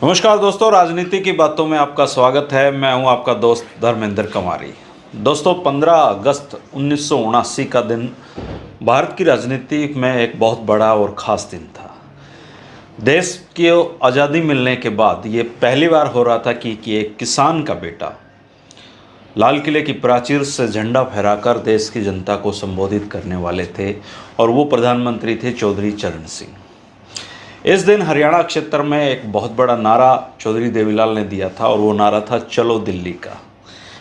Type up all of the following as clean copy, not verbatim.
नमस्कार दोस्तों, राजनीति की बातों में आपका स्वागत है। मैं हूं आपका दोस्त धर्मेंद्र कुमारी। दोस्तों, 15 अगस्त 1979 का दिन भारत की राजनीति में एक बहुत बड़ा और ख़ास दिन था। देश की आज़ादी मिलने के बाद ये पहली बार हो रहा था कि एक किसान का बेटा लाल किले की प्राचीर से झंडा फहराकर देश की जनता को संबोधित करने वाले थे, और वो प्रधानमंत्री थे चौधरी चरण सिंह। इस दिन हरियाणा क्षेत्र में एक बहुत बड़ा नारा चौधरी देवीलाल ने दिया था, और वो नारा था चलो दिल्ली का।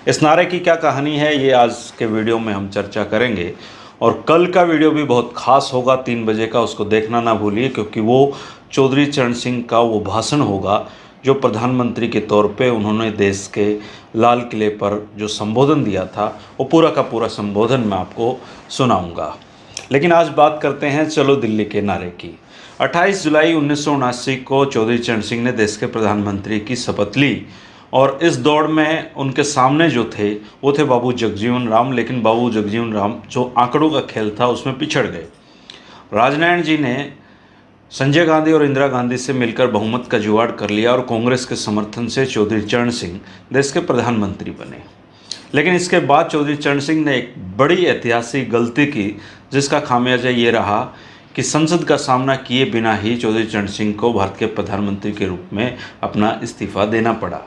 इस नारे की क्या कहानी है, ये आज के वीडियो में हम चर्चा करेंगे। और कल का वीडियो भी बहुत खास होगा, 3 बजे का, उसको देखना ना भूलिए, क्योंकि वो चौधरी चरण सिंह का वो भाषण होगा जो प्रधानमंत्री के तौर पे उन्होंने देश के लाल किले पर जो संबोधन दिया था, वो पूरा का पूरा संबोधन मैं आपको सुनाऊंगा। लेकिन आज बात करते हैं चलो दिल्ली के नारे की। 28 जुलाई 1979 को चौधरी चरण सिंह ने देश के प्रधानमंत्री की शपथ ली, और इस दौड़ में उनके सामने जो थे वो थे बाबू जगजीवन राम। लेकिन बाबू जगजीवन राम जो आंकड़ों का खेल था उसमें पिछड़ गए। राजनारायण जी ने संजय गांधी और इंदिरा गांधी से मिलकर बहुमत का जुगाड़ कर लिया, और कांग्रेस के समर्थन से चौधरी चरण सिंह देश के प्रधानमंत्री बने। लेकिन इसके बाद चौधरी चरण सिंह ने एक बड़ी ऐतिहासिक गलती की, जिसका खामियाजा ये रहा कि संसद का सामना किए बिना ही चौधरी चरण सिंह को भारत के प्रधानमंत्री के रूप में अपना इस्तीफा देना पड़ा।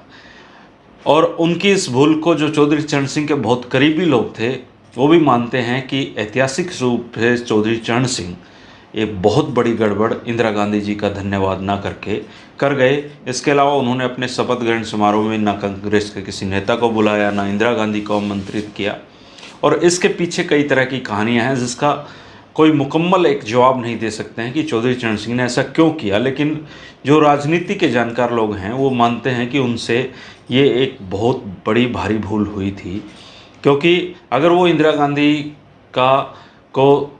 और उनकी इस भूल को जो चौधरी चरण सिंह के बहुत करीबी लोग थे वो भी मानते हैं कि ऐतिहासिक रूप से चौधरी चरण सिंह एक बहुत बड़ी गड़बड़ इंदिरा गांधी जी का धन्यवाद ना करके कर गए। इसके अलावा उन्होंने अपने शपथ ग्रहण समारोह में ना कांग्रेस के किसी नेता को बुलाया, ना इंदिरा गांधी को आमंत्रित किया। और इसके पीछे कई तरह की कहानियां हैं, जिसका कोई मुकम्मल एक जवाब नहीं दे सकते हैं कि चौधरी चरण सिंह ने ऐसा क्यों किया। लेकिन जो राजनीति के जानकार लोग हैं वो मानते हैं कि उनसे ये एक बहुत बड़ी भारी भूल हुई थी, क्योंकि अगर वो इंदिरा गांधी को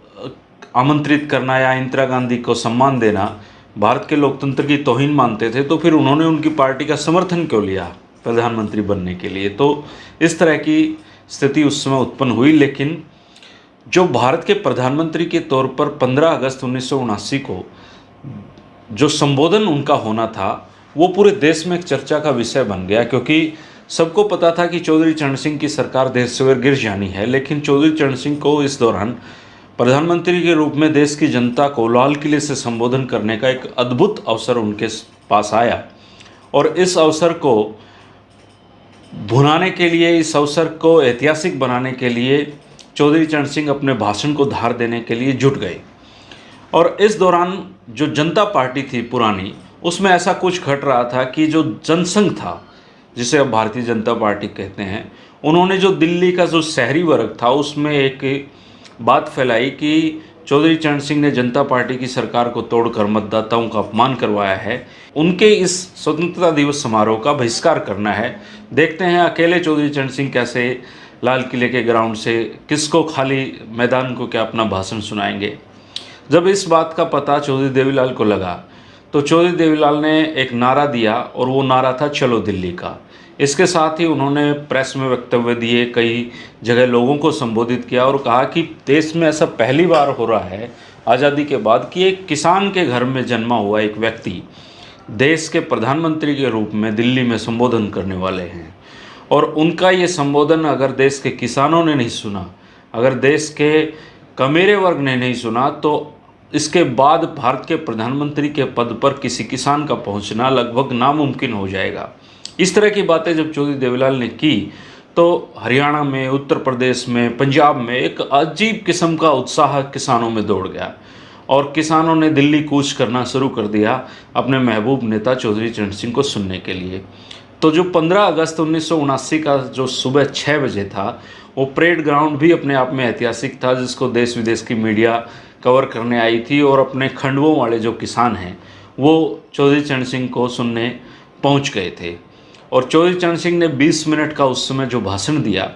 आमंत्रित करना या इंदिरा गांधी को सम्मान देना भारत के लोकतंत्र की तौहीन मानते थे, तो फिर उन्होंने उनकी पार्टी का समर्थन क्यों लिया प्रधानमंत्री बनने के लिए। तो इस तरह की स्थिति उस समय उत्पन्न हुई। लेकिन जो भारत के प्रधानमंत्री के तौर पर 15 अगस्त 1979 को जो संबोधन उनका होना था वो पूरे देश में एक चर्चा का विषय बन गया, क्योंकि सबको पता था कि चौधरी चरण सिंह की सरकार देश से गिर जानी है। लेकिन चौधरी चरण सिंह को इस दौरान प्रधानमंत्री के रूप में देश की जनता को लाल किले से संबोधन करने का एक अद्भुत अवसर उनके पास आया, और इस अवसर को भुनाने के लिए, इस अवसर को ऐतिहासिक बनाने के लिए चौधरी चरण सिंह अपने भाषण को धार देने के लिए जुट गए। और इस दौरान जो जनता पार्टी थी पुरानी, उसमें ऐसा कुछ घट रहा था कि जो जनसंघ था, जिसे अब भारतीय जनता पार्टी कहते हैं, उन्होंने जो दिल्ली का जो शहरी वर्ग था उसमें एक बात फैलाई कि चौधरी चरण सिंह ने जनता पार्टी की सरकार को तोड़कर मतदाताओं का अपमान करवाया है, उनके इस स्वतंत्रता दिवस समारोह का बहिष्कार करना है। देखते हैं अकेले चौधरी चरण सिंह कैसे लाल किले के ग्राउंड से किसको, खाली मैदान को क्या अपना भाषण सुनाएंगे। जब इस बात का पता चौधरी देवीलाल को लगा तो चौधरी देवीलाल ने एक नारा दिया, और वो नारा था चलो दिल्ली का। इसके साथ ही उन्होंने प्रेस में वक्तव्य दिए, कई जगह लोगों को संबोधित किया, और कहा कि देश में ऐसा पहली बार हो रहा है आज़ादी के बाद कि एक किसान के घर में जन्मा हुआ एक व्यक्ति देश के प्रधानमंत्री के रूप में दिल्ली में संबोधन करने वाले हैं। और उनका ये संबोधन अगर देश के किसानों ने नहीं सुना, अगर देश के कमेरे वर्ग ने नहीं सुना, तो इसके बाद भारत के प्रधानमंत्री के पद पर किसी किसान का पहुंचना लगभग नामुमकिन हो जाएगा। इस तरह की बातें जब चौधरी देवीलाल ने की तो हरियाणा में, उत्तर प्रदेश में, पंजाब में एक अजीब किस्म का उत्साह किसानों में दौड़ गया, और किसानों ने दिल्ली कूच करना शुरू कर दिया अपने महबूब नेता चौधरी चरण सिंह को सुनने के लिए। तो जो 15 अगस्त 1979 का जो सुबह 6 बजे था, वो परेड ग्राउंड भी अपने आप में ऐतिहासिक था, जिसको देश विदेश की मीडिया कवर करने आई थी। और अपने खंडवों वाले जो किसान हैं वो चौधरी चरण सिंह को सुनने पहुंच गए थे। और चौधरी चरण सिंह ने 20 मिनट का उस समय जो भाषण दिया,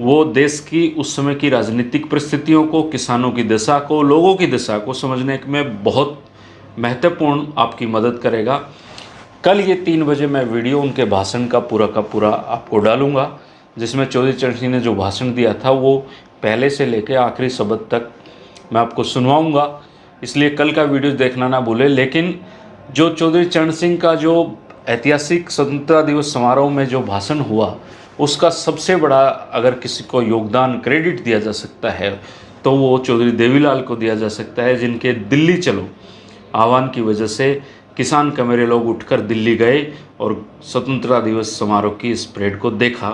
वो देश की उस समय की राजनीतिक परिस्थितियों को, किसानों की दशा को, लोगों की दशा को समझने में बहुत महत्वपूर्ण आपकी मदद करेगा। कल ये 3 बजे मैं वीडियो उनके भाषण का पूरा आपको डालूंगा, जिसमें चौधरी चरण सिंह ने जो भाषण दिया था वो पहले से लेकर आखिरी शब्द तक मैं आपको सुनवाऊंगा। इसलिए कल का वीडियो देखना ना भूलें। लेकिन जो चौधरी चरण सिंह का जो ऐतिहासिक स्वतंत्रता दिवस समारोह में जो भाषण हुआ उसका सबसे बड़ा अगर किसी को योगदान क्रेडिट दिया जा सकता है तो वो चौधरी देवीलाल को दिया जा सकता है, जिनके दिल्ली चलो आह्वान की वजह से किसान कमेरे लोग उठकर दिल्ली गए और स्वतंत्रता दिवस समारोह की इस परेड को देखा।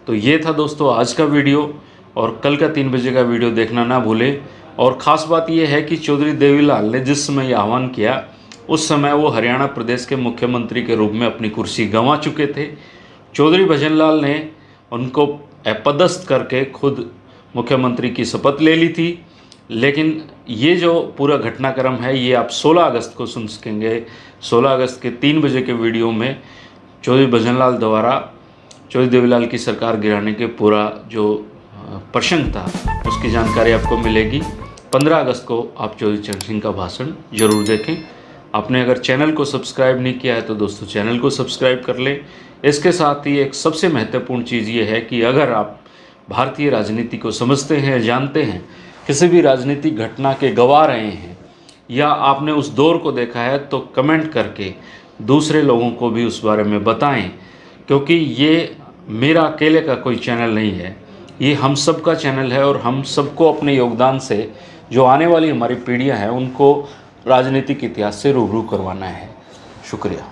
तो ये था दोस्तों आज का वीडियो, और कल का 3 बजे का वीडियो देखना ना भूलें। और ख़ास बात यह है कि चौधरी देवीलाल ने जिस समय ये आह्वान किया उस समय वो हरियाणा प्रदेश के मुख्यमंत्री के रूप में अपनी कुर्सी गंवा चुके थे। चौधरी भजनलाल ने उनको अपदस्थ करके खुद मुख्यमंत्री की शपथ ले ली थी। लेकिन ये जो पूरा घटनाक्रम है ये आप 16 अगस्त को सुन सकेंगे। 16 अगस्त के 3 बजे के वीडियो में चौधरी भजनलाल द्वारा चौधरी देवीलाल की सरकार गिराने के पूरा जो प्रसंग था उसकी जानकारी आपको मिलेगी। 15 अगस्त को आप चौधरी चरण सिंह का भाषण जरूर देखें। आपने अगर चैनल को सब्सक्राइब नहीं किया है तो दोस्तों चैनल को सब्सक्राइब कर लें। इसके साथ ही एक सबसे महत्वपूर्ण चीज़ ये है कि अगर आप भारतीय राजनीति को समझते हैं, जानते हैं, किसी भी राजनीतिक घटना के गवाह रहे हैं या आपने उस दौर को देखा है तो कमेंट करके दूसरे लोगों को भी उस बारे में बताएं, क्योंकि ये मेरा अकेले का कोई चैनल नहीं है, ये हम सब का चैनल है और हम सबको अपने योगदान से जो आने वाली हमारी पीढ़ियां हैं उनको राजनीतिक इतिहास से रूबरू करवाना है। शुक्रिया।